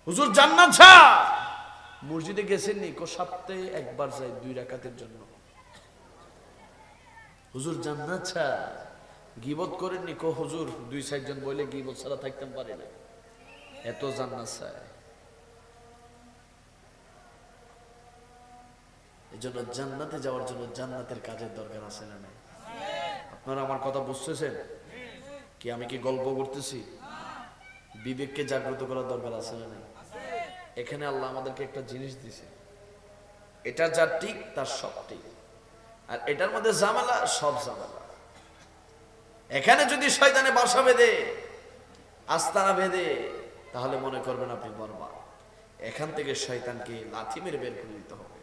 হুজুর জান্নাত চায়। মসজিদে গেছেন নি? সপ্তাহে একবার যাই 2 রাকাতের জন্য। হুজুর জান্নাত চায়। গীবত করেননি? হুজুর 2-4 জন বলে গীবত ছাড়া থাকতে পারে না, এত জান্নাত চায়। এই জন্য জান্নাতে যাওয়ার জন্য জান্নাতের কাজের দরকার আছে না নাই? আপনারা আমার কথা বুঝতেছেন কি? আমি কি গল্প করতেছি? বিবেককে জাগ্রত করার দরকার আছে না নাই? এখানে আল্লাহ আমাদেরকে একটা জিনিস দিছে, এটা যা ঠিক তার সব ঠিক, আর এটার মধ্যে ঝামেলা, সব ঝামেলা। এখানে যদি শয়তানে বাসা বেঁধে, আস্তানা বেঁধে, তাহলে মনে করবেন আপনি বরবাদ। এখান থেকে শয়তানকে লাথি মেরে বের করে দিতে হবে,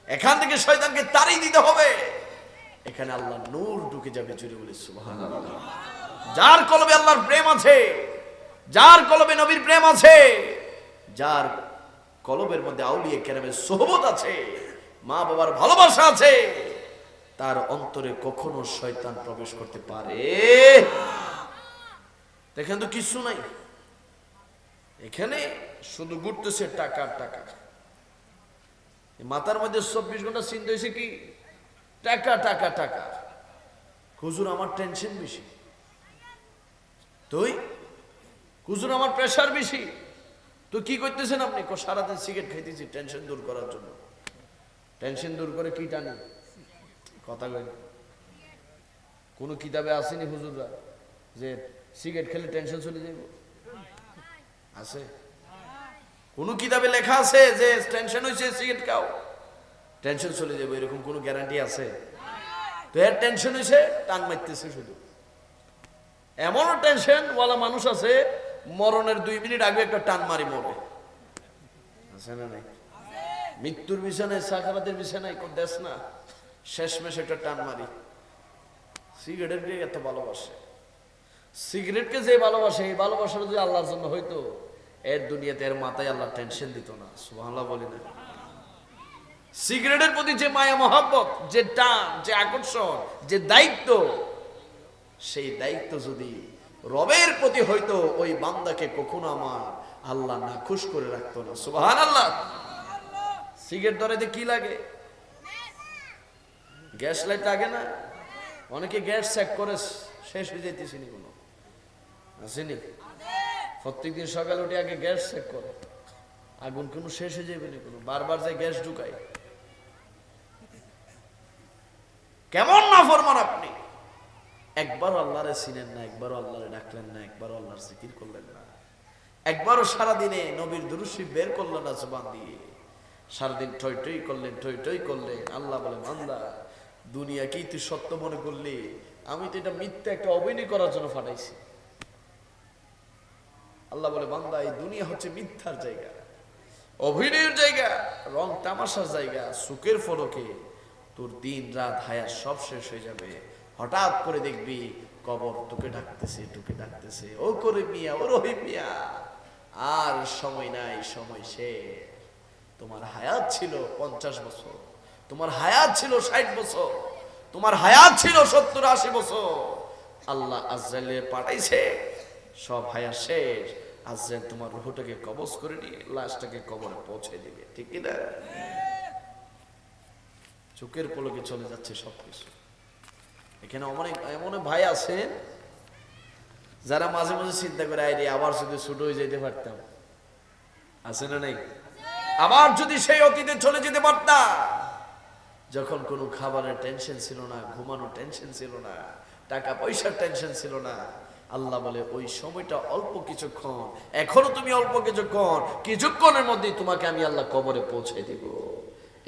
এখান থেকে শয়তানকে তাড়িয়ে দিতে হবে। এখানে আল্লাহ নূর ঢুকে যাবে, জুড়ে বলি সুবহানাল্লাহ। যার কলবে আল্লাহর প্রেম আছে, যার কলবে নবীর প্রেম আছে, যার কলবের মধ্যে আউলিয়া কেরামের সোহবত আছে, মা বাবার ভালোবাসা আছে, তার অন্তরে কখনো শয়তান প্রবেশ করতে পারে। দেখেন তো কিছু নাই, এখানে শুধু ঘুরতেছে টাকা টাকা। মাথার মধ্যে 24 ঘন্টা চিন্তা হয়েছে কি? টাকা টাকা টাকা। হুজুর আমার টেনশন বেশি, তুই হুজুর আমার প্রেশার বেশি। তো কি করতেছেন আপনি? সারাদিন সিগারেট খাইতেছি টেনশন দূর করার জন্য। টেনশন দূর করে কি টানি? কথা কই, কোন কিতাবে আসেনি হুজুররা যে সিগারেট খেলে টেনশন চলে যাইব? আছে? কোন কিতাবে লেখা আছে যে টেনশন হয়েছে সিগারেট খাও টেনশন চলে যাবে? এরকম কোন গ্যারান্টি আছে? তো এর টেনশন হয়েছে, টান মারতেছে শুধু। এমনও টেনশন ওয়ালা মানুষ আছে, মরণের 2 মিনিট আগে একটা টান মারি মরে। আছে না নাই? মৃত্যুর বিছানায়, সাকারাতের বিছানায় দেশ না, শেষমেশ একটা টান মারি। সিগারেটকে এত ভালোবাসে, সিগারেটকে যে ভালোবাসে, এই ভালোবাসাটা যদি আল্লাহর জন্য হইতো, এর দুনিয়াতে এর মাথায় আল্লাহ টেনশন দিত না। সুবহানাল্লাহ বলি না? সিগারেটের প্রতি যে মায়া মহব্বত, যে টান, যে আকর্ষণ, যে দায়িত্ব, সেই দায়িত্ব যদি রবের প্রতি হইতো, ওই বান্দাকে কখনো আমার আল্লাহ নাখুশ করে রাখতো না। সুবহানাল্লাহ। সিগারেট ধরাইতে কি লাগে? গ্যাস লাইট লাগে না? অনেকে গ্যাস চেক করে শেষ হয়ে যাইতেছে নি, কোনো আসেনি? প্রত্যেকদিন সকালে উঠে আগে গ্যাস চেক করে, আগুন কোনো শেষ হয়ে যাবে না, কোনো বারবার যায় গ্যাস ঢুকায়। কেমন নাফরমান আপনি! একবারও আল্লাহরে চিনেন না, একবারও আল্লাহরে ডাকলেন না, একবারও আল্লাহর জিকির করলেন না, একবারও সারাদিনে নবীর দুরূদ শরীফ বের করলেন না জবান দিয়ে। সারাদিন টই টই করলেন, টই টই করলেন। আল্লাহ বলে, বান্দা দুনিয়া কি তুই সত্য মনে করলি? আমি তো এটা মিথ্যা একটা অভিনয় করার জন্য পাঠাইছি। আল্লাহ বলে, বান্দা এই দুনিয়া হচ্ছে মিথ্যার জায়গা, অভিনয়ের জায়গা, রং তামাশার জায়গা। সুখের ফলকে তোর দিন রাত হায়াত সব শেষ হয়ে যাবে। হঠাৎ করে দেখবি কবর তোকে ডাকতেছে, তোকে ডাকতেছে, ও করে মিয়া, ও রহিম মিয়া, আর সময় নাই, সময় শেষ। তোমার হায়াত ছিল 50 বছর, তোমার হায়াত ছিল 60 বছর, তোমার হায়াত ছিল 70-80 বছর। আল্লাহ আজরাইলে পাঠাইছে, সব হায়াত শেষ। আজরাইল তোমার রূহটাকে কবজ করে নিয়ে লাশটাকে কবরে পৌঁছে দিবে, ঠিক কি না? চোখের পলকে চলে যাচ্ছে সবকিছু। এখানে এমন ভাই আছেন যারা মাঝে মাঝে চিন্তা করে, আইরে আবার যদি ছোট হয়ে যেতে পারতাম। আছে না নাই? আবার যদি সেই অতীতে চলে যেতে পারতাম, যখন কোনো খাবারের টেনশন ছিল না, ঘুমানোর টেনশন ছিল না, টাকা পয়সার টেনশন ছিল না। আল্লাহ বলে, ওই সময়টা অল্প কিছুক্ষণ, এখনো তুমি অল্প কিছুক্ষণের মধ্যেই তোমাকে আমি আল্লাহ কবরে পৌঁছে দিব।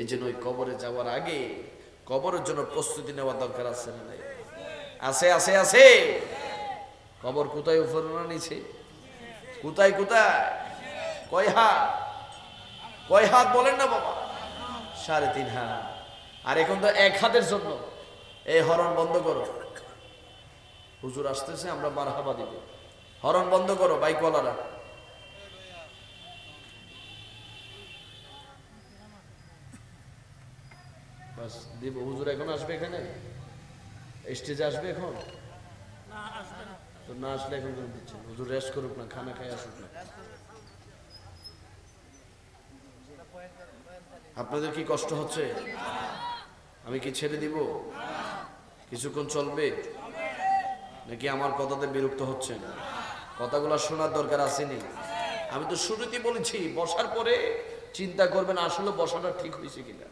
এই জন্য ওই কবরে যাওয়ার আগে কবরের জন্য প্রস্তুতি নেওয়া দরকার আছে না নাই? আছে আছে আছে। কবর কোথায় উপরে নিছে? কোথায় কোথায়? কয় হাত? কয় হাত বলেন না বাবা? 3.5 হাত। আর এখন তো 1 হাতের জন্য এই হরন বন্ধ করো, হুজুর আসতেছে, আমরা মারহাবা দিব। হরন বন্ধ করো বাইকওয়ালারা। বাস দিব। হুজুর এখন আসবে, এখানে স্টেজে আসবে এখন? তো না আসলে এখন দিচ্ছেন, হুজুর রেস্ট করুক না, খানা খাই আসুক না। আপনাদের কি কষ্ট হচ্ছে? আমি কি ছেড়ে দিব? কিছুক্ষণ চলবে নাকি আমার কথাতে বিরক্ত হচ্ছেন? কথাগুলো শোনার দরকার আসেনি? আমি তো শুরুতেই বলেছি, বসার পরে চিন্তা করবেন আসলে বসাটা ঠিক হয়েছে কিনা।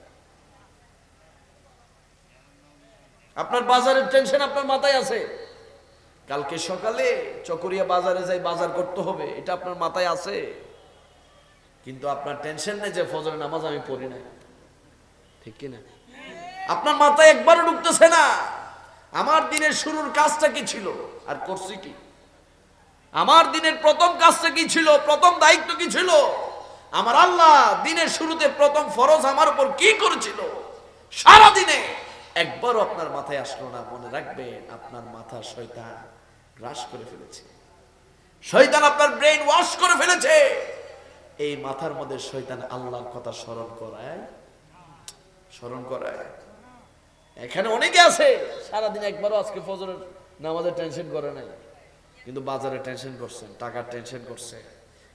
আপনার বাজারের টেনশন আপনার মাথায় আছে, কালকে সকালে চকরিয়া বাজারে যাই বাজার করতে হবে, এটা আপনার মাথায় আছে, কিন্তু আপনার টেনশন নেই যে ফজরের নামাজ আমি পড়ি না, ঠিক কিনা? আপনার মাথায় একবারও ঢুকতেছে না আমার দিনের শুরুর কাজটা কি ছিল আর করছি কি, আমার দিনের প্রথম কাজটা কি ছিল, প্রথম দায়িত্ব কি ছিল, আমার আল্লাহ দিনের শুরুতে প্রথম ফরজ আমার উপর কি করেছিল, সারা দিনে একবারও আপনার মাথায় আসলো না। মনে রাখবেন, আপনার মাথা শয়তান গ্রাস করে ফেলেছে, শয়তান আপনার ব্রেইন ওয়াশ করে ফেলেছে। এই মাথার মধ্যে শয়তান আল্লাহর কথা স্মরণ করায়। এখানে অনেকে আছে সারাদিন একবারও আজকে ফজরের নামাজের টেনশন করে নাই, কিন্তু বাজারে টেনশন করছেন, টাকার টেনশন করছে,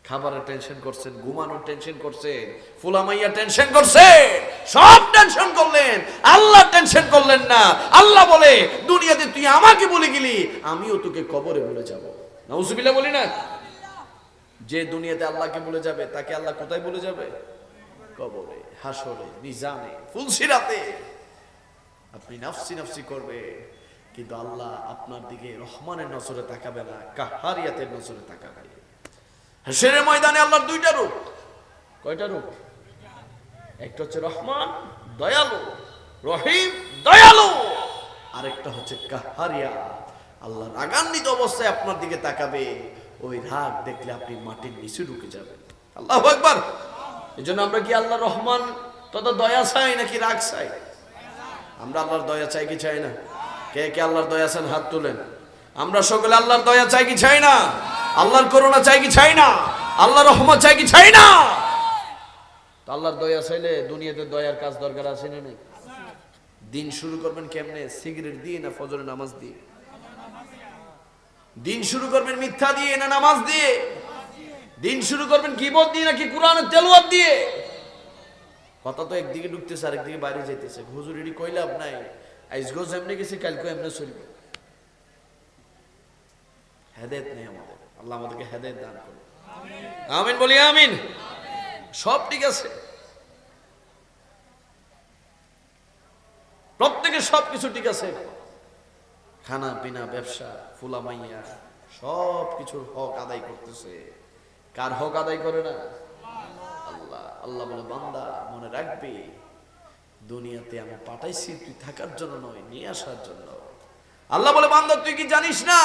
খাবারের টেনশন করছেন, ঘুমানোর টেনশন করছেন, ফুলামাইয়া টেনশন করছেন, সব টেনশন করলেন, আল্লাহ টেনশন করলেন না। আল্লাহ বলে, দুনিয়াতে তুই আমাকে বলে গেলি, আমিও তোকে কবরে ভুলে যাব। নাউজুবিল্লাহ বলি না? যে দুনিয়াতে আল্লাহকে ভুলে যাবে তাকে আল্লাহ কোথায় ভুলে যাবে? কবরে, হাসরে, মিজানে, ফুলসিরাতে। আপনি নাফসি নাফসি করবে, কিন্তু আল্লাহ আপনার দিকে রহমানের নজরে তাকাবে না, কাহারিয়াতের নজরে তাকাবে। হাসরের ময়দানে আল্লাহর দুইটা রূপ। কয়টা রূপ? একটা হচ্ছে রহমান, দয়ালু, রহিম, দয়ালু, আরেকটা হচ্ছে কাহারিয়া, আল্লাহ রাগান্বিত অবস্থায় আপনার দিকে তাকাবে। ওই রাগ দেখলে আপনি মাটির নিচে ঢুকে যাবেন। আল্লাহু আকবার। এজন্য আমরা কি আল্লাহ রহমান তথা দয়া চাই নাকি রাগ চাই? আমরা আল্লাহর দয়া চাই কি চাই না? কে কে আল্লাহর দয়া চান হাত তুলেন। আমরা সকলে আল্লাহর দয়া চাই কি চাই না? আল্লাহর করুণা চাই কি চাই না? আল্লাহর রহমত চাই কি চাই না? তো আল্লাহর দয়া চাইলে দুনিয়াতে দয়ার কাজ দরকার আছে না নেই? দিন শুরু করবেন কেমনে? সিগারেট দিয়ে না ফজরের নামাজ দিয়ে? দিন শুরু করবেন মিথ্যা দিয়ে না নামাজ দিয়ে? দিন শুরু করবেন গীবত দিয়ে নাকি কোরআনের তেলাওয়াত দিয়ে? কথা তো একদিকে ঢুকতেছে আরেকদিকে বাইরে যাইতেছে। হুজুর এটি কই লাভ নাই, আজকেও যেমনি গেছি কালকেও এমনি চলবে। হেদায়েত নেই আমাদের, আল্লাহ আমাদেরকে হেদায়েত দান করুন। আমিন বলি আমিন। সব ঠিক আছে, প্রত্যেকের সবকিছু ঠিক আছে, খানা পিনা, ব্যবসা, ফুলামাইয়া, সব কিছুর হক আদায় করতেছে। কার হক আদায় করে না? আল্লাহ। আল্লাহ বলে, বান্দা মনে রাখবি, দুনিয়াতে আমি পাঠাইছি তুই থাকার জন্য নয়, নিয়ে আসার জন্য। আল্লাহ বলে, বান্দা তুই কি জানিস না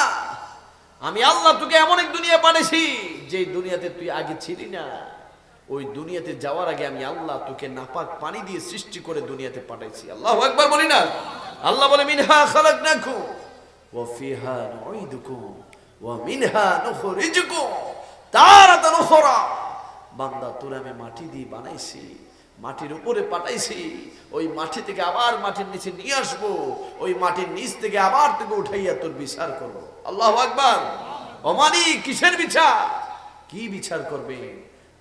আমি আল্লাহ তোকে এমন এক দুনিয়া পাঠাইছি যে দুনিয়াতে তুই আগে ছিলি না। ওই দুনিয়াতে যাওয়ার আগে আমি আল্লাহ তোকে নাপাক পানি দিয়ে সৃষ্টি করে দুনিয়াতে পাঠাইছি। আল্লাহু আকবার বলি না? আল্লাহ বলে, মিনহা খালাকনাকুম ওয়া ফিহা নুঈদুকুম ওয়া মিনহা নুখরিজুকুম তারাতান উখরা। বান্দা তোরে আমি মাটি দিয়ে বানাইছি, মাটির উপরে পাঠাইছি, ওই মাটি থেকে আবার মাটির নিচে নিয়ে আসবো, ওই মাটির নিচ থেকে আবার তোকে উঠাইয়া তোর বিচার করবো। আল্লাহু আকবার। ওমানি কিসের বিচার? কি বিচার করবে?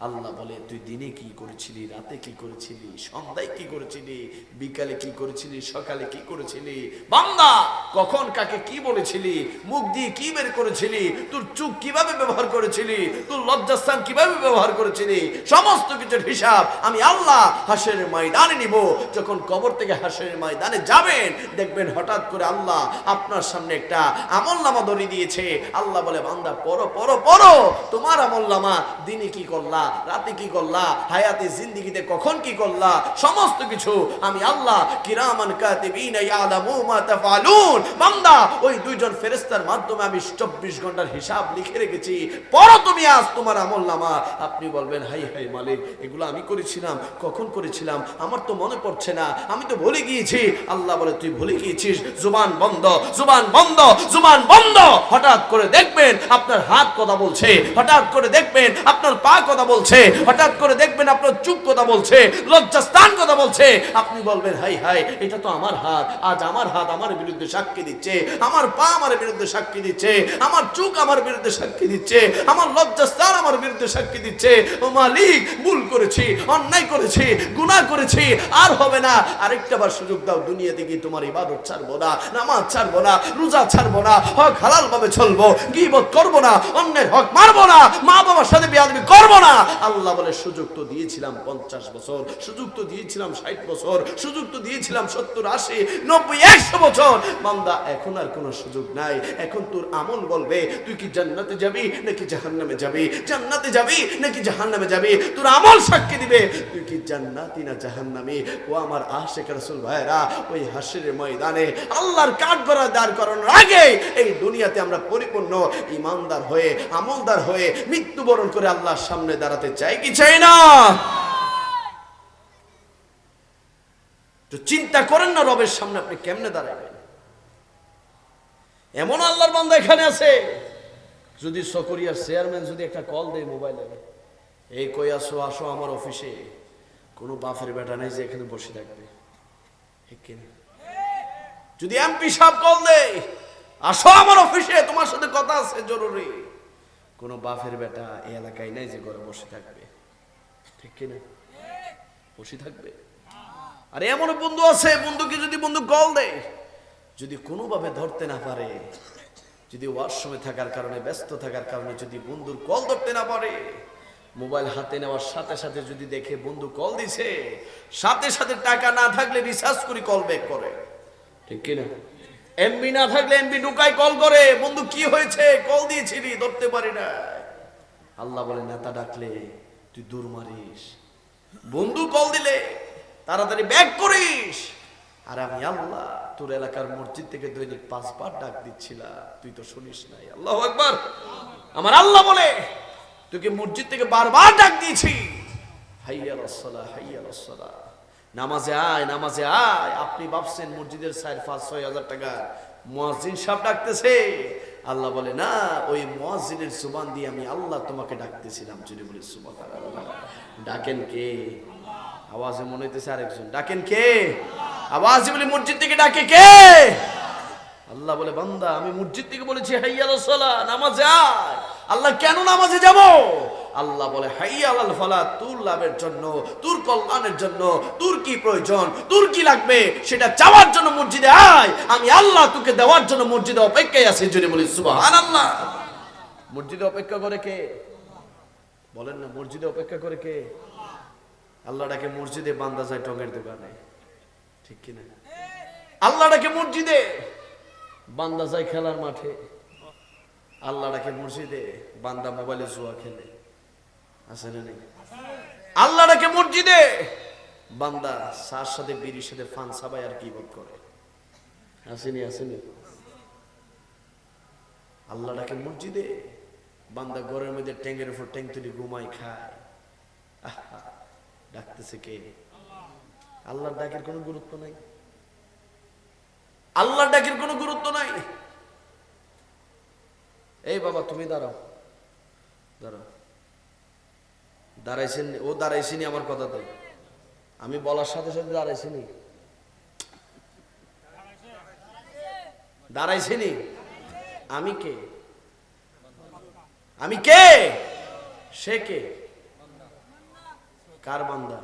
আল্লাহ বলে, তুই দিনে কি করেছিলি, রাতে কি করেছিলি, সন্ধ্যায় কি করেছিলি, বিকালে কি করেছিলি, সকালে কি করেছিলি, বান্দা কখন কাকে কি বলেছিলি, মুখ দিয়ে কি বের করেছিলি, তোর চোখ কিভাবে ব্যবহার করেছিলি, তোর লজ্জাস্থান কিভাবে ব্যবহার করেছিলি, সমস্ত কিছুর হিসাব আমি আল্লাহ হাসরের ময়দানে নিব। যখন কবর থেকে হাসরের ময়দানে যাবেন, দেখবেন হঠাৎ করে আল্লাহ আপনার সামনে একটা আমলনামা ধরিয়ে দিয়েছে। আল্লাহ বলে, বান্দা পড়ো পড়ো পড়ো, তোমার আমলনামা, দিনে কি করলা, রাতে কি করলা, হায়াতে জিন্দেগিতে কখন কি করলা, সমস্ত কিছু আমি আল্লাহ কিরামান কাতিবিনা ইয়ালামু মা তাফআলুন। বান্দা ওই দুইজন ফেরেশতার মাধ্যমে আমি 24 ঘন্টার হিসাব লিখে রেখেছি, পড়ো তুমি আজ তোমার আমলনামা। আপনি বলবেন, হাই হাই মালিক, এগুলো আমি করেছিলাম, কখন করেছিলাম আমার তো মনে পড়ছে না, আমি তো ভুলে গিয়েছি। আল্লাহ বলে, তুই ভুলে গিয়েছিস, জুবান বন্ধ, জুবান বন্ধ, জুবান বন্ধ। হঠাৎ করে দেখবেন আপনার হাত কথা বলছে, হঠাৎ করে দেখবেন আপনার পা কথা বলছে, হঠাৎ করে দেখবেন আপনার চুপ কথা বলছে, লজ্জাস্থান কথা বলছে, আপনি বলবেন হাই হাই এটা তো আমার হাত, আজ আমার হাত আমার বিরুদ্ধে সাক্ষী দিচ্ছে, আমার পা আমার বিরুদ্ধে সাক্ষী দিচ্ছে, আমার চোখ আমার বিরুদ্ধে সাক্ষী দিচ্ছে, আমার লজ্জাস্থান আমার বিরুদ্ধে সাক্ষী দিচ্ছে। ও মালিক, ভুল করেছি, অন্যায় করেছি, গুনাহ করেছি, আর হবে না, আরেকটা বার সুযোগ দাও, দুনিয়া থেকে তোমার ইবাদত ছাড়বো না, নামাজ ছাড়বো না, রোজা ছাড়বো না, হক হালাল ভাবে চলবো, গীবত করবো না, অন্যের হক মারবো না, মা বাবার সাথে বেয়াদবি করবো না। আল্লাহ বলে সুযোগ তো দিয়েছিলাম 50 বছর, সুযোগ তো দিয়েছিলাম 60 বছর, সুযোগ তো দিয়েছিলাম 70, 80, 90, 100 বছর। বান্দা এখন আর কোনো সুযোগ নাই, এখন তোর আমল বলবে তুই কি জান্নাতে যাবি নাকি জাহান্নামে যাবি, জান্নাতে যাবি নাকি জাহান্নামে যাবি, তোর আমল সাক্ষী দিবে তুই কি জান্নাতি না জাহান্নামী। ও আমার আশিক রাসূল ভাইরা, ওই হাসরের ময়দানে আল্লাহর কাঠগড়া দাঁড় করানোর আগে এই দুনিয়াতে আমরা পরিপূর্ণ ইমানদার হয়ে, আমলদার হয়ে মৃত্যুবরণ করে আল্লাহর সামনে দাঁড়াতে চাই কি চাই না? তো চিন্তা করেন না রবের সামনে আপনি কেমনে দাঁড়াবেন। এমন আল্লাহর বান্দা এখানে আছে, যদি সকরিয়ার চেয়ারম্যান যদি একটা কল দেয় মোবাইলে, এই কই আসো, আসো আমার অফিসে, কোনো বাপের বেটা নাই যে এখানে বসে থাকবে, ঠিক কিনা? যদি এমপি সাহেব কল দেয় আসো আমার অফিসে তোমার সাথে কথা আছে জরুরি, কোনো বাপের বেটা এই এলাকায় নাই যে ঘরে বসে থাকবে, ঠিক কিনা? বসে থাকবে। আর এমন বন্ধু আছে, বন্ধুকে যদি বন্ধু কল দেয়, যদি কোনোভাবে ধরতে না পারে, যদি ওয়াশরুমে থাকার কারণে, ব্যস্ত থাকার কারণে যদি বন্ধুর কল ধরতে না পারে, মোবাইল হাতে নেওয়ার সাথে সাথে যদি দেখে বন্ধু কল দিছে, সাথে সাথে টাকা না থাকলে রিচার্জ করে কল ব্যাক করে, ঠিক কিনা? এমবি না থাকলে এমবি ঢুকাই কল করে, বন্ধু কি হয়েছে, কল দিয়েছিলি, ধরতে পারি না। আল্লাহ বলে নেতা ডাকলে তুই দূর মারিস, বন্ধু কল দিলে তাড়াতাড়ি ব্যাক করিস। আর আমি আল্লাহ তোর এলাকার মসজিদ থেকে দৈনিক 5 বার ডাক দিচ্ছিলাম, তুই তো শুনিস নাই। আল্লাহু আকবার। আমার আল্লাহ বলে তোকে মসজিদ থেকে বারবার ডাক দিয়েছি, হাইয়া আলাস সালাহ, হাইয়া আলাস সালাহ, নামাজে আয়, নামাজে আয়। আপনি ভাবছেন মসজিদের 4-5-6 হাজার টাকা মুয়াজ্জিন সাহেব ডাকতেছে, আল্লাহ বলে না, ওই মুয়াজ্জিনের জবান দিয়ে আমি আল্লাহ তোমাকে ডাকতেছিলাম। যদি বলি সুবহানাল্লাহ। ডাকেন কে? আওয়াজে মনে হইতেছে আরেকজন। ডাকেন কে? আওয়াজে বলি মসজিদ থেকে ডাকে কে? আল্লাহ বলে বান্দা আমি মসজিদ থেকে বলেছি হাইয়া আলাস সালাহ, নামাজে আয়। আল্লাহ কেন নামাজে যাব? আল্লাহ বলে হাইয়া আলাল ফালাহ, তোর লাভের জন্য, তোর কল্যাণের জন্য, তোর কি প্রয়োজন, তোর কি লাগবে সেটা চাওয়ার জন্য মসজিদে আয়, আমি আল্লাহ তোকে দেওয়ার জন্য মসজিদে অপেক্ষায় আছি। যদি বলি সুবহানাল্লাহ। মসজিদে অপেক্ষা করে কে? বলেন না, মসজিদে অপেক্ষা করে কে? আল্লাহ ডাকে মসজিদে, বান্দা যায় টঙের দোকানে, ঠিক কিনা? আল্লাহ ডাকে মসজিদে, বান্দা যায় খেলার মাঠে। আল্লাহ ডাকে মসজিদে, বান্দা মোবাইলে জুয়া খেলে, আছে না নেই? আল্লাহ ডাকে মসজিদে, বান্দা সার সাথে বিড়ির সাথে ফান সাবাই আর গীবত করে, আসেনি? আসেনি? আল্লাহ ডাকে মসজিদে, বান্দা ঘরের মধ্যে ট্যাঙ্গের উপর ট্যাঙ্ক তুলি ঘুমাই খায়। ডাকতেছে কে? আল্লাহর ডাকের কোনো গুরুত্ব নাই, আল্লাহর ডাকের কোনো গুরুত্ব নাই। এই বাবা তুমি দাঁড়াও, দাঁড়াও। দাঁড়াইছেন? ও দাঁড়াইছিনি আমার কথা তো, আমি বলার সাথে সাথে দাঁড়াইছিনি, দাঁড়াইছিনি। আমি কে? আমি কে? সে কে? কার বান্দা?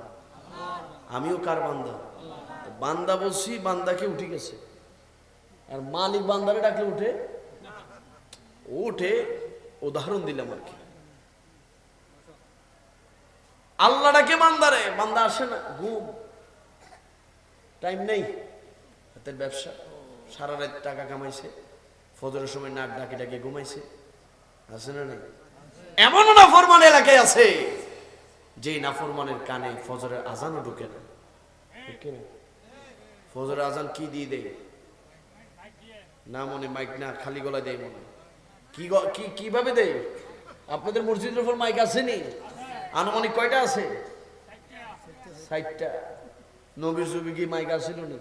আমিও কার বান্দা? বান্দা বলছি, বান্দাকে উঠে গেছে, আর মালিক বান্দারে ডাকলে উঠে? উঠে, উদাহরণ দিলাম আর কি। আল্লাহ ডাকে বান্দারে, বান্দা আসে না, ঘুম, টাইম নেই, হাতের ব্যবসা, সারা রাত টাকা কামাইছে, ফজরের সময় নাক ডাকে ডাকে ঘুমাইছে, আছে না নেই? এমন নাফরমান এলাকায় আছে যে নাফরমানের কানে ফজরের আজানও ঢুকে না, ঠিক না? ফজরের আজান কি দিয়ে দেয় না, মনে মাইক না, খালি গলায় দেয় মনে। কিভাবে দেয়? আপনাদের মসজিদের উপর মাইক আসেনি? আনুমানিক কয়টা আছে? 60টা। নবীর যুগে কি মাইক আসিল নি?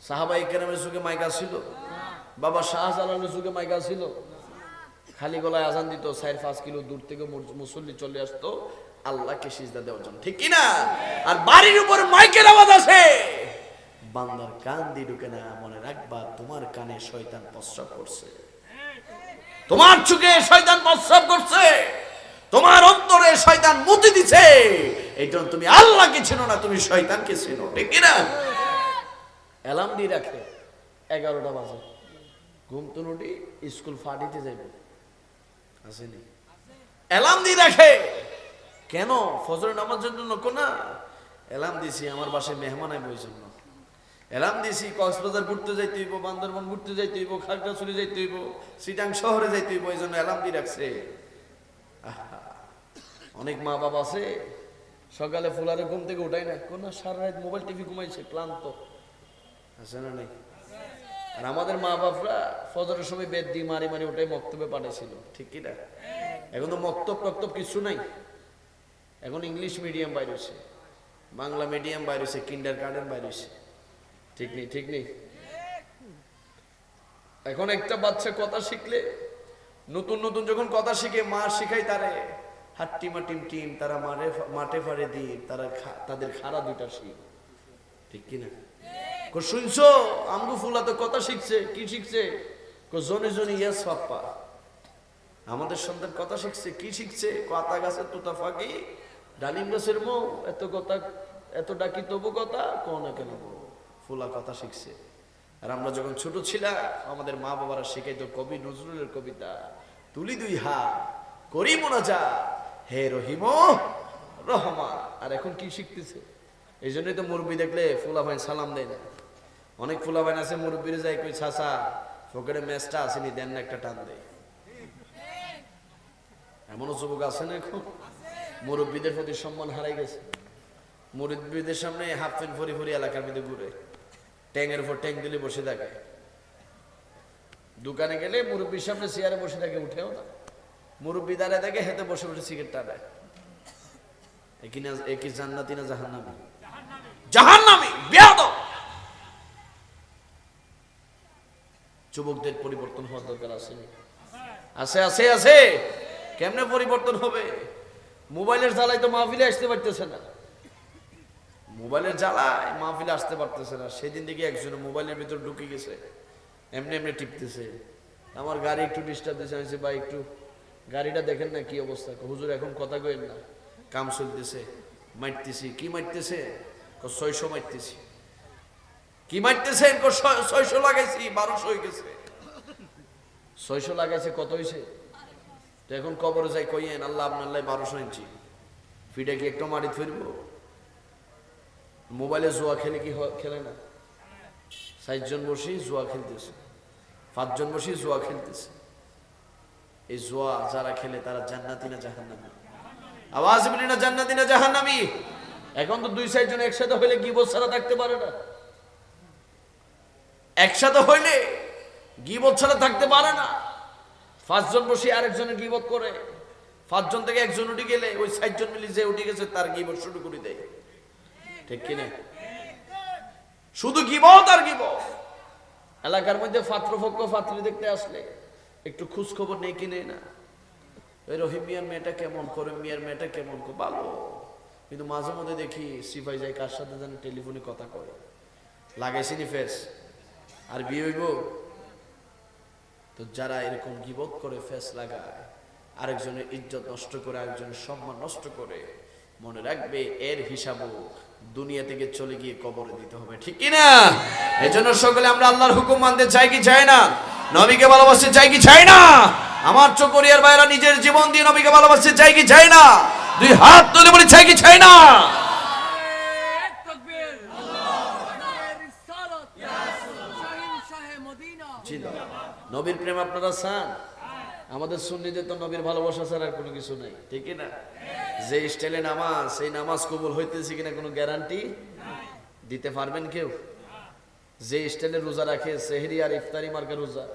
সাহাবায়ে কেরামের যুগে মাইক আসিল? বাবা শাহজালালের যুগে মাইক আসিল? খালি গলায় আজান দিত, 4-5 কিলো দূর থেকে মুসল্লি চলে আসতো আল্লাহকে সিজদা দেওয়ার জন্য, ঠিক কি না? আর বাড়ির উপর মাইকের আওয়াজ আসে, বান্দার কান দিয়ে ঢুকে না, মনে রাখবা তোমার কানে শয়তান প্রস্রাব করছে, তোমার চোখে শয়তান প্রস্রাব করছে, তোমার অন্তরে শয়তান মুতি দিছে। এই জন্য তুমি আল্লাহকে চিনো না, তুমি শয়তানকে চিনো, ঠিক কি না? অ্যালার্ম দিয়ে রাখে 11টা বাজে, ঘুম তো উঠি স্কুল ফাটিতে যাইব, আসেনি? অ্যালার্ম দিয়ে রাখে কেন? ফজর নামাজের জন্য কোনা অ্যালার্ম দিছি, আমার বাসায় মেহমান আইব ওই জন্য অ্যালার্ম দিছি। কক্সবাজার ঘুরতে যাইতে হইব, বান্দরবান ঘুরতে যাইতে হইব, খাগড়াছড়ি যাইতে হইব, চিটাং শহরে যাইতে হইব, এই জন্য অ্যালার্ম দিয়ে রাখছে। অনেক মা বাবা আছে সকালে ফুলারে ঘুম থেকে উঠাই না, কোন সারা রাত মোবাইল টিভি ঘুমাইছে, ক্লান্ত আছে না নাই? আর আমাদের মা বাপরা ফজরের সময় বেদ দিয়ে মারি মারি ওটাই মক্তবে পাঠাইছিল, ঠিক কি না? এখন তো মক্তব টক্তব কিছু নাই, এখন ইংলিশ মিডিয়াম বাইর হয়েছে, বাংলা মিডিয়াম বাইর হয়েছে, কিন্ডার গার্ডেন বাইর হয়েছে, ঠিক নেই? ঠিক নেই? এখন একটা বাচ্চা কথা শিখলে, নতুন নতুন যখন কথা শিখে, মা শিখাই তারে হাট্টিমা টিম টিম, তারা মাঠে ফাড়ে দিয়ে তাদের খাড়া দুইটা শিখ, ঠিক কিনা? শুনছো আমগো ফুলা তো কথা শিখছে, কি শিখছে? জনে জনে ইয়াস পাপ্পা, আমাদের সন্তান কথা শিখছে, কি শিখছে? কথা গাছের তোতা ফাঁকি, ডালিম গাছের মৌ, এত কথা এত ডাকি তবু কথা কও না কেন? ফুলা কথা শিখছে। আর আমরা যখন ছোট ছিলাম আমাদের মা বাবারা শিখাইতো কবি নজরুলের কবিতা, তুলি দুই হাত করি মোনাজাত, হে রহিম রহমান। আর এখন কি শিখতেছে? এই জন্যই তো মুরব্বি দেখলে ফুলা ভাই সালাম দেয় না। অনেক ফুলা ভাই আছে মুরব্বিরে যাই কই, ছাসা ফকেটে ম্যাচটা আসেনি, দেন না একটা টান দেয়। এমনও যুবক আছে না এখন, মুরব্বিদের প্রতি সম্মান হারাই গেছে। মুরব্বিদের সামনে হাফ প্যান্ট ফরি ফরি এলাকার মধ্যে ঘুরে, ট্যাংয়ের উপর ট্যাং দিলে বসে থাকে। দোকানে গেলে মুরব্বির সামনে চেয়ারে বসে থাকে, উঠেও না। মুরব্বি দাঁড়ায় থাকে, হেতে বসে বসে সিগারেট টানায়। একই জান্নাতি না জাহান্নামী? জাহান্নামী, বেয়াদব। যুবকদের পরিবর্তন হওয়ার দরকার আছে, আছে আছে আছে। কেমনে পরিবর্তন হবে? মোবাইলের জ্বালায় তো মাহফিলে আসতে পারতেছে না, মোবাইলের জ্বালায় মাহফিলে আসতে পারতেছে না। সেদিন দেখি একজন মোবাইলের ভিতর ঢুকে গেছে, এমনি এমনি টিপতেছে। আমার গাড়ি একটু ডিস্টার্ব দিয়েছে, আমি ভাই একটু গাড়িটা দেখেন না কি অবস্থা। হুজুর এখন কথা কইেন না, কাম চলতেছে, মারতেছি। কি মারতেছে? 600 মারতেছি। কি মারতেছেন? 600 লাগাইছি, 1200 হয়ে গেছে। 600 লাগাইছে, কত হয়েছে? তো এখন কবরে যাই কইয়েন আল্লাহ আপনার 1200 ইঞ্চি ফিডে কি একটু মারি ফিরব? মোবাইলে জুয়া খেলে কি খেলে না? 60 জন বসে জুয়া খেলতেছে, 5 জন বসে জুয়া খেলতেছে। এই জুয়া যারা খেলে তারা জান্নাতি না জাহান্নামী? আওয়াজ বলি না, জান্নাতি না জাহান্নামী? এখন তো 2-4 জন একসাথে হইলে গীবত ছাড়া থাকতে পারে না। একসাথে হইলে গীবত ছাড়া থাকতে পারে না। 5 জন বসে আরেকজনের গীবত করে, 5 জন থেকে একজন উঠে গেলে ওই 60 জন মিলে যে উঠে গেছে তার গীবত শুরু করে দেয়, ঠিক কিনা? শুধু গীবত আর গীবত। এলাকার মধ্যে পাত্রপক্ষ পাত্রী দেখতে আসলে একটু খোঁজ খবর নেই কিনে না, ওই রহিম মিয়ার মেয়েটা কেমন, করিম মিয়ার মেয়েটা কেমন, ভালো। কিন্তু মাঝে মধ্যে দেখি সিফাই যায় কার সাথে যেন টেলিফোনে কথা কয়, লাগাইছিনি ফেস, আর বিয়ে হইব। তো যারা এরকম গীবত করে, ফেস লাগায়, আরেকজনের ইজ্জত নষ্ট করে, আরেকজনের সম্মান নষ্ট করে, মনে রাখবে এর হিসাবও দুনিয়া থেকে চলে গিয়ে কবরে দিতে হবে, ঠিক কিনা? এই জন্য সকলে আমরা আল্লাহর হুকুম মানতে চাই কি চাই না? নবীকে ভালোবাসতে চাই কি চাই না? আমার চকরিয়ার ভাইরা নিজের জীবন দিয়ে নবীকে ভালোবাসতে চাই কি চাই না? 2 হাত তুলে বলি চাই কি চাই না? নবীর প্রেম আপনারা চান? আমাদের সুন্নিদের তো নবীর ভালোবাসা ছাড়া আর কোনো কিছু নাই, ঠিক না? যে স্টাইলে নামাজ, সেই নামাজ কবুল হইতেছে কিনা কোনো গ্যারান্টি দিতে পারবেন কেউ? যে স্টাইলে রোজা রাখে, সেহরি আর ইফতারি মার্কা রোজা,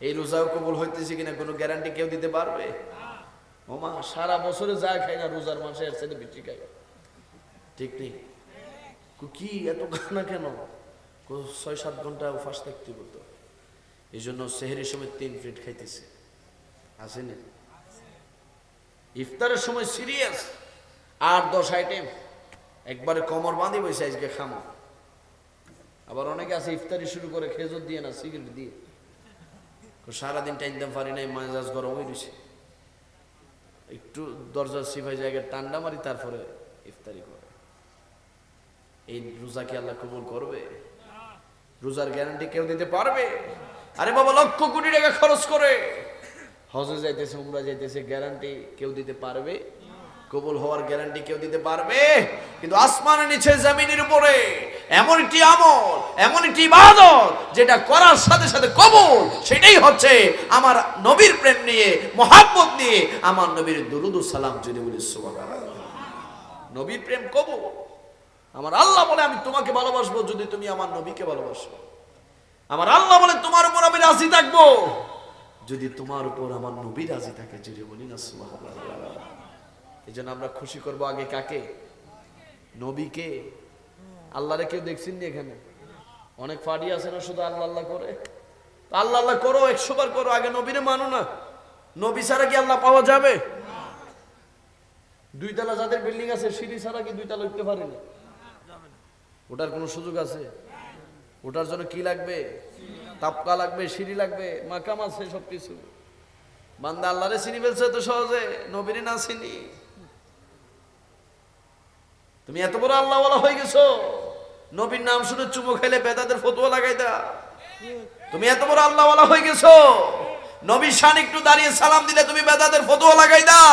এই রোজাও কবুল হইতেছে কিনা কোনো গ্যারান্টি কেউ দিতে পারবে? ওমা, সারা বছরে যা খাই না রোজার মাসে এর সাথে বেশি খাই, ঠিক নেই? কি এত খানা কেন? 6-7 ঘন্টা উপাস থাকতে বলতো। এই জন্য সেহরির সময় 3 প্লেট খাইতেছে, আসেনি? ইফতারের সময় সিরিয়াস 8-10 আইটেম একবারে কমর বাঁধি বসে আজকে খামো। আবার অনেকে আছে ইফতারি শুরু করে খেজুর দিয়ে না সিগারেট দিয়ে, সারাদিন টাইমতে পারি নাই, মেজাজ গরম হয়ে রয়েছে, একটু দরজার সিফাই জায়গায় টান্ডা মারি তারপরে ইফতারি করে। এই রোজা কি আল্লাহ কবুল করবে? রোজার গ্যারান্টি কেউ দিতে পারবে? আরে বাবা, লক্ষ কোটি টাকা খরচ করে হজে যাইতেছে, উমরা যাইতেছে, গ্যারান্টি কেউ দিতে পারবে? কবুল হওয়ার গ্যারান্টি কেউ দিতে পারবে? কিন্তু আসমানের নিচে জমিনের উপরে এমন একটি আমল, এমন একটি ইবাদত যেটা করার সাথে সাথে কবুল, সেটাই হচ্ছে আমার নবীর প্রেম নিয়ে, মহাব্বত নিয়ে আমার নবীর দুরুদ ও সালাম যদি বলি সুবহানাল্লাহ। নবীর প্রেম কবুল। আমার আল্লাহ বলে আমি তোমাকে ভালোবাসবো যদি তুমি আমার নবীকে ভালোবাসো। আমার আল্লাহ বলে তোমার উপর আমি রাজি থাকবো যদি তোমার উপর আমার নবী রাজি থাকে, যদি বলি না সুবহানাল্লাহ। এই জন্য আমরা খুশি করবো আগে কাকে? নবীকে। আল্লাহরে কেউ দেখছেন নি এখানে? অনেক ফাড়ি আছে না শুধু আল্লাহ আল্লাহ করে। আল্লাহ আল্লাহ করো, 100 বার করো, আগে নবীরে মানো না। নবী ছাড়া কি আল্লাহ পাওয়া যাবে? 2 তলা যাদের বিল্ডিং আছে সিঁড়ি ছাড়া কি 2 তলা উঠতে পারে না? ওটার কোনো সুযোগ আছে? ওটার জন্য কি লাগবে? তাপকা লাগবে, সিঁড়ি লাগবে, মাকাম আছে, সবকিছু। বান্দা আল্লাহরে চিনি ফেলছে তো সহজে, নবীরে না চিনি। তুমি এত বড় আল্লাহ ওয়ালা হয়ে গেছো, নবীর নাম শুনে চুমো খাইলে বেদাতের ফতোয়া লাগাই দাও। তুমি এত বড় আল্লাহ ওয়ালা হয়ে গেছো, নবীর শান একটু দাঁড়িয়ে সালাম দিলে তুমি বেদাতের ফতোয়া লাগাই দাও।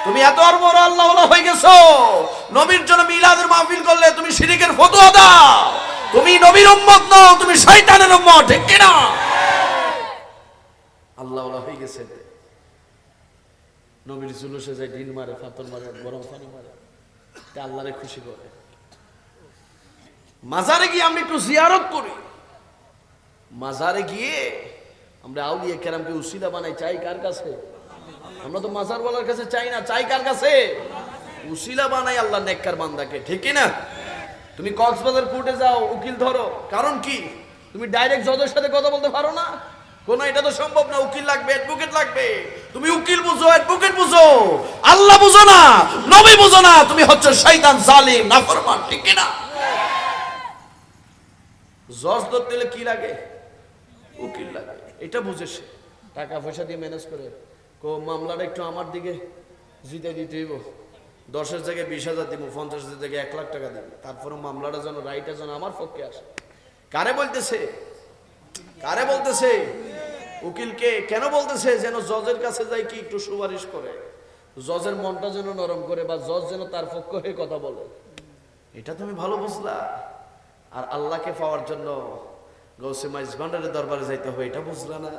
তুমি এত বড় আল্লাহ ওয়ালা হয়ে গেছো, নবীর জন্য মিলাদের মাহফিল করলে তুমি শিরকের ফতোয়া দাও। তুমি নবীর উম্মত নও, তুমি শয়তানের উম্মত, ঠিক কি না? আল্লাহ ওয়ালা হয়ে গেছে, নবীর জুলুসে যায়, ঢিল মারে, ফাতর মারে, গরম পানি মারে, আল্লাহরে খুশি করে। মাজারে গিয়ে আমরা একটু জিয়ারত করি। মাজারে গিয়ে আমরা আউলিয়া কেরামকে উসিলা বানাই, চাই কার কাছে? আমরা তো মাজারওয়ালার কাছে চাই না, চাই কার কাছে? উসিলা বানাই আল্লাহ নেককার বান্দাকে, ঠিক না? তুমি কক্সবাজার কোর্টে যাও, উকিল ধরো, কারণ কি? তুমি ডাইরেক্ট জজের সাথে কথা বলতে পারো না, কোনো, এটা তো সম্ভব না। উকিল লাগবে, অ্যাডভোকেট লাগবে। তুমি উকিল বুঝো, অ্যাডভোকেট বুঝো, আল্লাহ বুঝো না, নবী বুঝো না, তুমি হচ্ছে শয়তান, জালিম, নাফরমান, ঠিক কি না? জজ ধরতে হলে কি লাগে? উকিল লাগে। এটা বুঝে সে টাকা পয়সা দিয়ে ম্যানেজ করে, মামলাটা একটু আমার দিকে জিতে দিতে হইব, 10-এর জায়গায় 20,000 দিব, 50-এর জায়গায় 1 লাখ টাকা দিব, তারপরে মামলাটা যেন রাইটটা যেন আমার পক্ষে আসে। কারে বলতেছে? কারে বলতেছে? উকিলকে। কেন বলতেছে? যেন জজের কাছে যাই কি একটু সুপারিশ করে, জজের মনটা যেন নরম করে, বা জজ যেন তার পক্ষ হয়ে কথা বলে। এটা তুমি ভালো বুঝলা। আর আল্লাহকে পাওয়ার জন্য গৌসে মাইজ ভান্ডারের দরবারে যাইতে হবে, এটা বুঝলা না।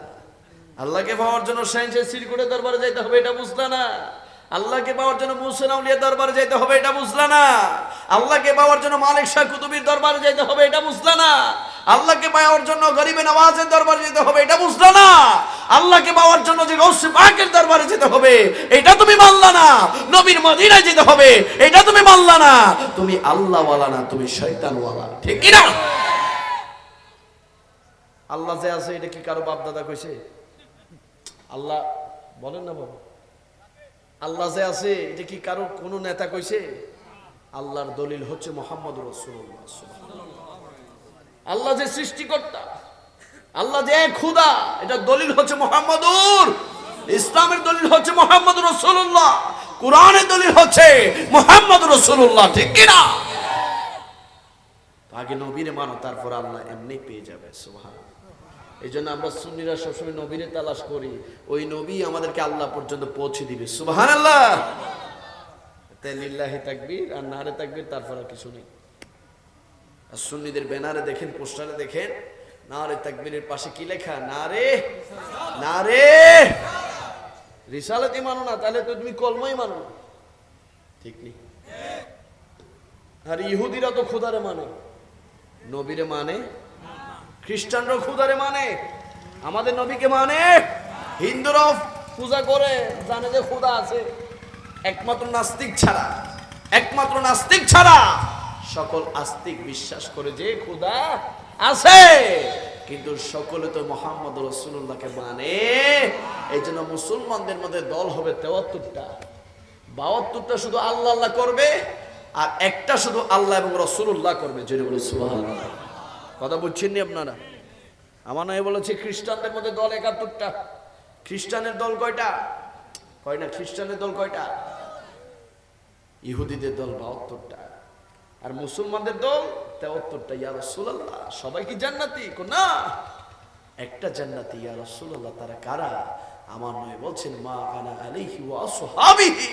আল্লাহকে পাওয়ার জন্য সায়েন্সের সিরকুটের দরবারে যাইতে হবে, এটা বুঝলা না। আল্লাহকে পাওয়ার জন্য মুহসিন আউলিয়ার দরবারে যাইতে হবে, এটা বুঝলা না। আল্লাহকে পাওয়ার জন্য মালিক শাহ কুতুবীর দরবারে যাইতে হবে, এটা বুঝলা না। আল্লাহকে পাওয়ার জন্য গরিবে নওয়াজের দরবারে যেতে হবে, এটা বুঝলা না। আল্লাহকে পাওয়ার জন্য যে গৌসে পাকের দরবারে যেতে হবে, এটা তুমি মানলা না। নবীর মদিনায় যেতে হবে, এটা তুমি মানলা না। তুমি আল্লাহ ওয়ালা না, তুমি শয়তান ওয়ালা, ঠিক কি না? আল্লাহ যে আছে এটা কি কারো বাপ দাদা কইছে? আল্লাহ বলেন না বাবা, আল্লাহ যে আছে এটা কি কারো কোনো নেতা কইছে? আল্লাহর দলিল হচ্ছে মুহাম্মদুর রাসূলুল্লাহ। আল্লাহ যে সৃষ্টিকর্তা, আল্লাহ যে খোদা, এটা দলিল হচ্ছে মুহাম্মদুর। ইসলামের দলিল হচ্ছে মুহাম্মদুর রাসূলুল্লাহ, কোরআনের দলিল হচ্ছে মুহাম্মদুর রাসূলুল্লাহ, ঠিক কি না? আগে নবীরে মানো, তারপর আল্লাহ এমনি পেয়ে যাবে। সুবহানাল্লাহ। এই জন্য আমরা সুন্নিরা সবসময় নবীরে তালাশ করি, ওই নবী আমাদেরকে আল্লাহ পর্যন্ত পৌঁছে দিবে। সুবহানাল্লাহ। লিল্লাহি তাকবীর আর নারে তাকবীর, তারপর আর কিছু নেই। আর সুন্নিদের ব্যানারে দেখেন, পোস্টারে দেখেন, নারে তাকবীরের পাশে কি লেখা? নারে, নারে রিসালাতি মানো না, তাহলে তো তুমি কলমাই মানো না, ঠিক নেই। আর ইহুদিরা তো খোদারে মানে, নবীরে মানে। খ্রিস্টানরাও খোদারে মানে, আমাদের নবীকে মানে। হিন্দুরাও পূজা করে, জানে যে খোদা আছে। একমাত্র নাস্তিক ছাড়া, একমাত্র নাস্তিক ছাড়া সকল আস্তিক বিশ্বাস করে যে খোদা আছে, কিন্তু সকলে তো মুহাম্মদ রাসূলুল্লাহকে মানে। এই জন্য মুসলমানদের মধ্যে দল হবে 73টা, 72টা শুধু আল্লাহ আল্লাহ করবে, আর একটা শুধু আল্লাহ এবং রাসূলুল্লাহ করবে। জোরে বলে সুবহানাল্লাহ। কথা বুঝছেন নি আপনারা? আমার নয় বলেছে খ্রিস্টানদের মধ্যে দল 71টা। খ্রিস্টানের দল কয়টা? কয় না, খ্রিস্টানের দল কয়টা? ইহুদিদের দল 72টা, আর মুসলমানদের দল 73টা। ইয়া রাসূলুল্লাহ, সবাই কি জান্নাতি? না, একটা জান্নাতি। ইয়া রাসূলুল্লাহ, তারা কারা? আমার নয় বলছেন মা আনা আলাইহি ওয়া আসহাবিহি,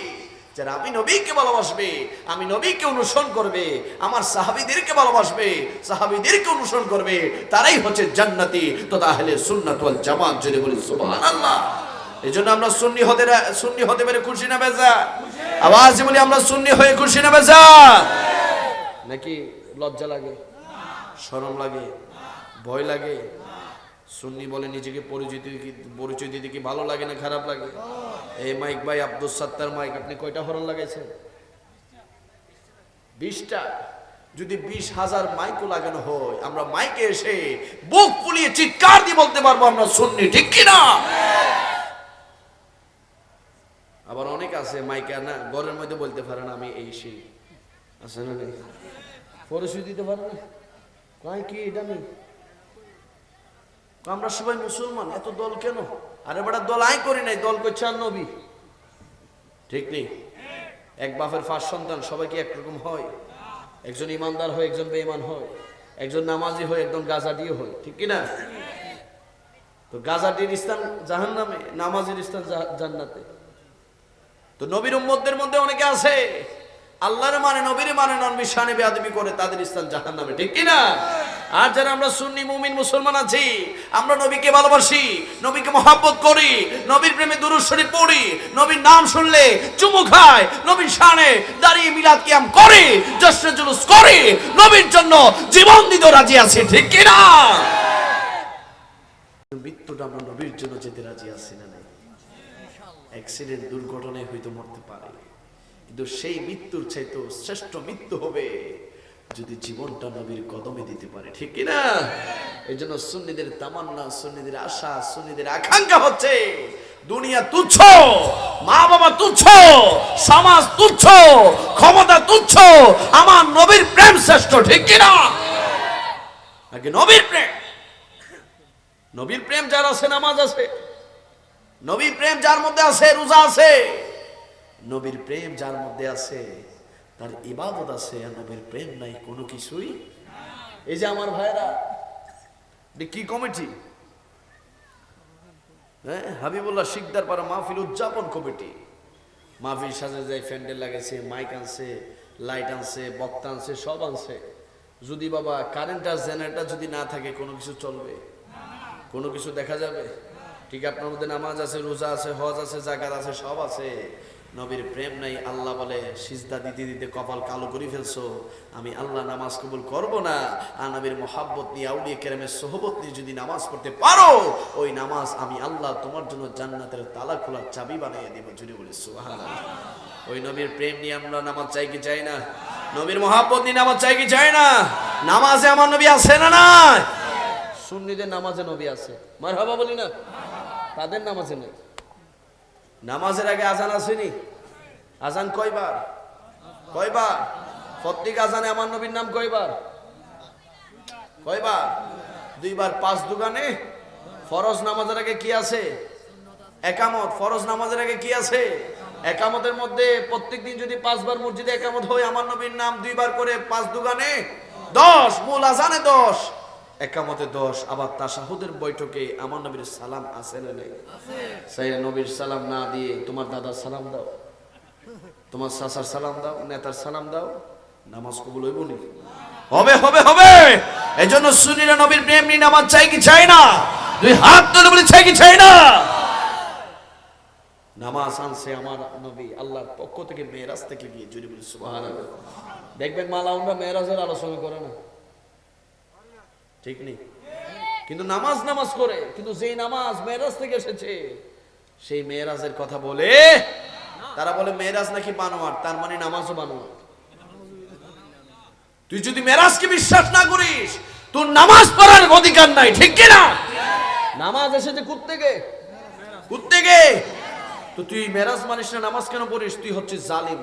যারা আমি নবীকে ভালোবাসবে, আমি নবীকে অনুসরণ করবে, আমার সাহাবীদেরকে ভালোবাসবে, সাহাবীদেরকে অনুসরণ করবে, তারাই হচ্ছে জান্নাতি তথা আহলে সুন্নাত ওয়াল জামাত। যদি বলি সুবহানাল্লাহ। এই জন্য আমরা সুন্নি হতে পেরে খুশি না বেজা? আওয়াজে বলি আমরা সুন্নি হয়ে খুশি না বেজা? নাকি লজ্জা লাগে, শরম লাগে, ভয় লাগে? সুন্নি বলে নিজেকে পরিচয় দিতে কি ভালো লাগে না খারাপ লাগে? এই মাইক ভাই আব্দুল সাত্তার মাইক, আপনি কয়টা হরন লাগাইছেন? 20টা। যদি 20,000 মাইকও লাগানো হয়, আমরা মাইকে এসে বুক ফুলিয়ে চিৎকার দিয়ে বলতে পারবো আমরা সুন্নি, ঠিক কিনা? আবার অনেক আছে মাইকে না, ঘরের মধ্যে বলতে পারে না আমি এই সেই, আছে না? পরিচয় দিতে পারে না, কয় কি এটা নেই। আমরা সবাই মুসলমান, এত দল কেন? আরে বেটা, দল আই করি নাই, দল করছে আর নবী, ঠিক নেই? এক বাপের 5 সন্তান, সবাই কি একরকম হয়? একজন ইমানদার হয়, একজন বেঈমান হয়, একজন নামাজি হয়, একজন গাজাটিও হয়, ঠিক কিনা? তো গাজাটির স্থান জাহান্নামে, নামাজের স্থান জান্নাতে। তো নবীর উম্মতদের মধ্যে অনেকে আছে আল্লাহর মানে নবীর মানে নন, বিশানে বেয়াদবি করে, তাদের স্থান জাহান্নামে, ঠিক কিনা? আর যারা আমরা সুন্নি মুমিন মুসলমান আছি, আমরা নবীকে ভালোবাসি, নবীকে মহব্বত করি, নবীর প্রেমে দুরূদ শরীফ পড়ি, নবীর নাম শুনলে চুমু খায়, নবীর শানে দাঁড়িয়ে মিলাদ কিয়াম করি, জশ্ন জুলুস করি, নবীর জন্য জীবন দিতে রাজি আছি, ঠিক কিনা? মৃত্যুটা আমরা নবীর জন্য যেতে রাজি আছি না? নাই। অ্যাক্সিডেন্ট, দুর্ঘটনায় হয়তো মরতে পারে, কিন্তু সেই মৃত্যুর চাইতে শ্রেষ্ঠ মৃত্যু হবে যদি জীবনটা নবীর কদমে দিতে পারে, ঠিক কিনা? এই জন্য সুন্নিদের তামান্না, সুন্নিদের আশা, সুন্নিদের আকাঙ্ক্ষা হচ্ছে দুনিয়া তুচ্ছ, মা বাবা তুচ্ছ, সমাজ তুচ্ছ, ক্ষমতা তুচ্ছ, আমার নবীর প্রেম শ্রেষ্ঠ, ঠিক কিনা? আগে নবীর প্রেম। নবীর প্রেম যার আছে, নামাজ আছে। নবীর প্রেম যার মধ্যে আছে, রোজা আছে। নবীর প্রেম যার মধ্যে আছে, তার ইবাদত আছে। আর নবীর প্রেম নাই, কোনো কিছুই। এই যে আমার ভাইরা, কি কমিটি? হ্যাঁ, হাবিবুল্লাহ শিকদার পাড়া মাহফিল উদযাপন কমিটি। মাহফিল সাজে যায়, প্যান্ডেল লাগাইছে, মাইক আনছে, লাইট আনছে, বক্তা আনছে, সব আনছে। যদি বাবা কারেন্ট আর জেনারেটর যদি না থাকে, কোনো কিছু চলবে? কোনো কিছু দেখা যাবে? ঠিক আপনার মধ্যে নামাজ আছে, রোজা আছে, হজ আছে, জাকাত আছে, সব আছে, নবীর প্রেম নাই। আল্লাহ বলে সিজদা দিতে দিতে কপাল কালো করে ফেলছো, আমি আল্লাহ নামাজ কবুল করব না। আর নবীর মহাব্বত নিয়ে, আউলিয়া কেরামের সোহবত নিয়ে যদি নামাজ পড়তে পারো, ওই নামাজ আমি আল্লাহ তোমার জন্য জান্নাতের তালা খোলার চাবি বানিয়ে দিব। জুড়ে বলি সুবহানাল্লাহ। ওই নবীর প্রেম নিয়ে আমরা নামাজ চাই কি চাই না? নবীর মহাব্বত নিয়ে নামাজ চাই কি চাই না? নামাজে আমার নবী আছে না? না, সুন্নিদের নামাজে নবী আছে, মারহাবা বলি না? তাদের নামাজে নেই। নামাজের আগে আজান আসেনি? আজান কয়বার? কয়বার? প্রত্যেক আজানে আমার নবীর নাম কয়বার? কয়বার? 2বার। 5 দুগানে। ফরজ নামাজের আগে কি আছে? একামত। ফরজ নামাজের আগে কি আছে? একামতের মধ্যে প্রত্যেকদিন যদি 5 বার মসজিদে একামত হয়, আমার নবীর নাম 2বার করে, 5 দুগানে 10, মূল আজানে 10, একামতে 10। আবার তাশাহুদের বৈঠকে আমার নবীর সালাম আছে না নাই? সেই নবীর সালাম না দিয়ে তোমার দাদার সালাম দাও, তোমার চাচার সালাম দাও, নেতার সালাম দাও, নামাজ কবুল হইব নি? হবে, হবে, হবে। এই জন্য সুন্নিরা নবীর প্রেম নিয়ে নামাজ চাই কি চাই না? 2 হাত তুলে বলি চাই কি চাই না? নামাজ আনছে আমার নবী আল্লাহর পক্ষ থেকে, মেরাজ থেকে গিয়ে। জুড়ে বলি সুবহানাল্লাহ। দেখবেন মালাউনরা মেরাজের আলোচনা করে না, ঠিক নেই? কিন্তু নামাজ নামাজ করে, কিন্তু যেই নামাজ মেরাজ থেকে এসেছে, সেই মেরাজের কথা বলে। তারা বলে মেরাজ নাকি বানোয়াট, তার মানে নামাজও বানোয়াট। তুই যদি মেরাজকে বিশ্বাস না করিস, তোর নামাজ পড়ার অধিকার নাই, ঠিক কি না? নামাজ এসেছে কুত্তেকে তো তুই মেরাজ মানিস না, নামাজ কেন পড়িস? তুই হচ্ছিস জালিম,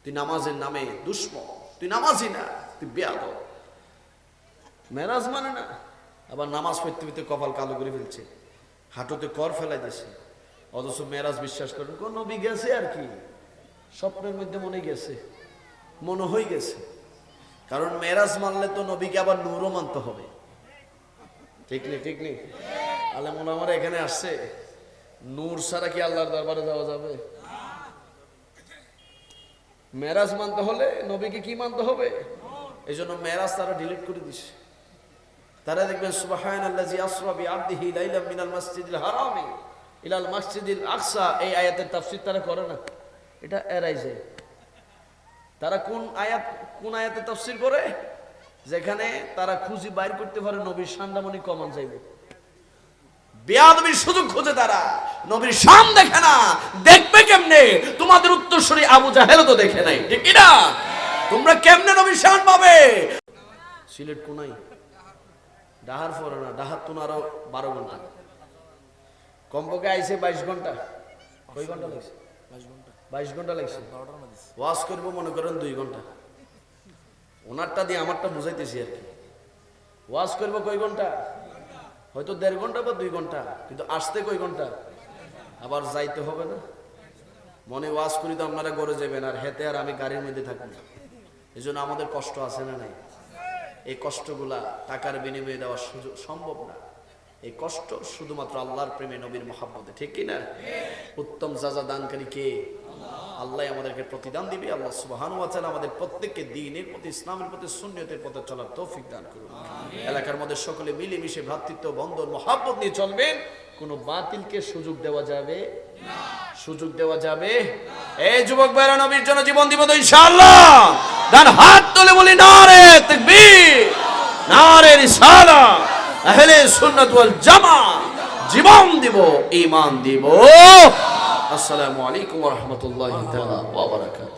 তুই নামাজের নামে দুশ্মন, তুই নামাজি না, তুই বেয়াদব। মেরাজ মানে না, আবার নামাজ পড়তে পড়তে কপাল কালো করে ফেলছে, হাঁটুতে কর ফেলাই দিয়েছে, অথচ মেরাজ বিশ্বাস করেন। কোন নবী গেছে আর কি, স্বপ্নের মধ্যে মনে হয়ে গেছে। কারণ মেরাজ মানলে তো নবীকে আবার নূরও মানতে হবে, ঠিক নেই? আলেমুল আমার এখানে আসছে, নূর ছাড়া কি আল্লাহর দরবারে যাওয়া যাবে? মেরাজ মানতে হলে নবীকে কি মানতে হবে? এই জন্য মেরাজ তারা ডিলিট করে দিছে। তারা দেখবেন সুবহানাল্লাযী আসরা বিআবদিহি লাইলাম মিনাল মাসজিদিল হারামি ইলাল মাসজিদিল আকসা, এই আয়াতের তাফসীর তারা করে না, এটা এড়াই যায়। তারা কোন আয়াতে তাফসীর করে? যেখানে তারা খুঁজি বাইর করতে পারে নবীর শানদামনি কমান যাইবে, বেয়াদবির সুযোগ খোঁজে তারা। নবীর শান দেখে না, দেখবে কেমনে? তোমাদের উত্তরসূরি আবু জাহেলও তো দেখে নাই, ঠিক কি না? তোমরা কেমনে নবীর শান পাবে? সিলেট কোনাই ডাহার পরে না, ডাহার তো আরো 12 ঘন্টা, কমপক্ষে আইছে 22 ঘন্টা। কয় ঘন্টা লাগছে? 22 ঘন্টা লাগছে। ওয়াজ করবো মনে করেন 2 ঘন্টা, ওনারটা দিয়ে আমারটা বুঝাইতেছি আর কি। ওয়াজ করবো কয় ঘন্টা? হয়তো 1.5 ঘন্টা বা 2 ঘন্টা, কিন্তু আসতে কয় ঘন্টা? আবার যাইতে হবে না? মনে ওয়াজ করি তো আপনারা ঘরে যাবেন, আর হেতে আর আমি গাড়ির মধ্যে থাকবো না। এই জন্য আমাদের কষ্ট আছে না নাই? এই কষ্টগুলা টাকার বিনিময়ে দেওয়া সম্ভব না। এই কষ্ট শুধুমাত্র আল্লাহর প্রেমে, নবীর মহাব্বতে, ঠিক কিনা? উত্তম যাজা দানকারী কে? আল্লাহ আমাদেরকে প্রতিদান দিবে। আল্লাহ সুবহানাহু ওয়া তাআলা আমাদের প্রত্যেককে দ্বীনের প্রতি, ইসলামের প্রতি, সুন্নতের পথে চলার তৌফিক দান করুন। এলাকার মধ্যে সকলে মিলেমিশে ভ্রাতৃত্ব বন্ধন মহাব্বত নিয়ে চলবেন। কোনো বাতিলকে সুযোগ দেওয়া যাবে না, সুযোগ দেওয়া যাবে। এই যুবক ভাইরা, নবীর জন্য জীবন দিব তো ইনশাআল্লাহ। ডান হাত তুলে বলি নারে তাকবীর, নারে রিসালাত, আহলে সুন্নাত ওয়াল জামাত। জীবন দিব, ঈমান দিব। আসসালামু আলাইকুম ওয়া রাহমাতুল্লাহি তাআলা ওয়া বারাকাতুহু।